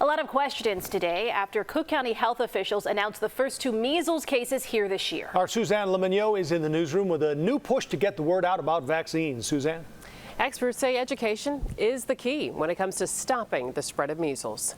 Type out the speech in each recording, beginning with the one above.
A lot of questions today after Cook County health officials announced the first 2 measles cases here this year. Our Suzanne Lemonnier is in the newsroom with a new push to get the word out about vaccines. Suzanne? Experts say education is the key when it comes to stopping the spread of measles.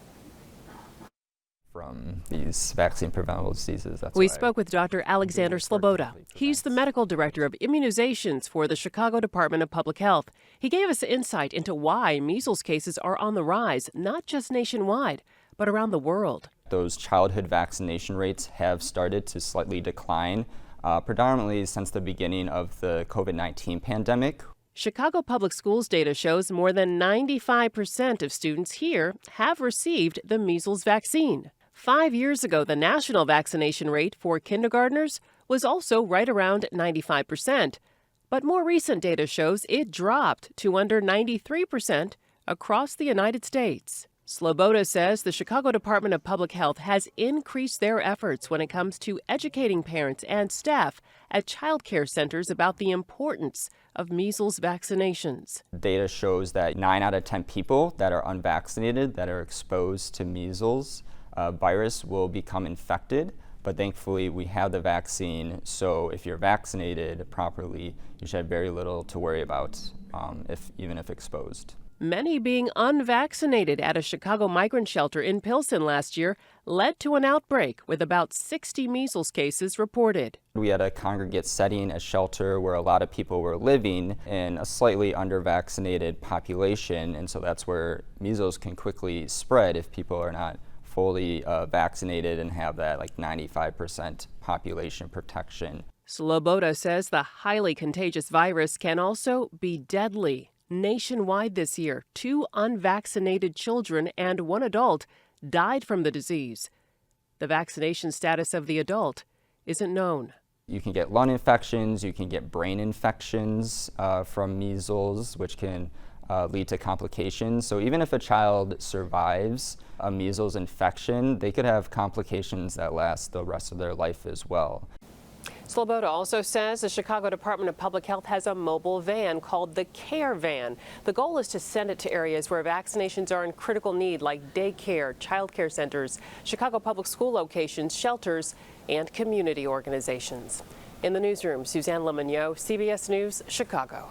From these vaccine-preventable diseases. We spoke with Dr. Alexander Sloboda. He's the medical director of immunizations for the Chicago Department of Public Health. He gave us insight into why measles cases are on the rise, not just nationwide, but around the world. Those childhood vaccination rates have started to slightly decline, predominantly since the beginning of the COVID-19 pandemic. Chicago Public Schools data shows more than 95% of students here have received the measles vaccine. 5 years ago, the national vaccination rate for kindergartners was also right around 95%. But more recent data shows it dropped to under 93% across the United States. Sloboda says the Chicago Department of Public Health has increased their efforts when it comes to educating parents and staff at child care centers about the importance of measles vaccinations. Data shows that 9 out of 10 people that are unvaccinated that are exposed to measles virus will become infected, but thankfully we have the vaccine, so if you're vaccinated properly, you should have very little to worry about even if exposed. Many being unvaccinated at a Chicago migrant shelter in Pilsen last year led to an outbreak with about 60 measles cases reported. We had a congregate setting, a shelter where a lot of people were living in a slightly under-vaccinated population, and so that's where measles can quickly spread if people are not fully vaccinated and have that 95% population protection. Sloboda says the highly contagious virus can also be deadly. Nationwide this year, 2 unvaccinated children and 1 adult died from the disease. The vaccination status of the adult isn't known. You can get lung infections, you can get brain infections from measles, which can lead to complications. So even if a child survives a measles infection, they could have complications that last the rest of their life as well. Sloboda also says the Chicago Department of Public Health has a mobile van called the Care Van. The goal is to send it to areas where vaccinations are in critical need, like daycare, child care centers, Chicago public school locations, shelters, and community organizations. In the newsroom, Suzanne Lemonnier, CBS News, Chicago.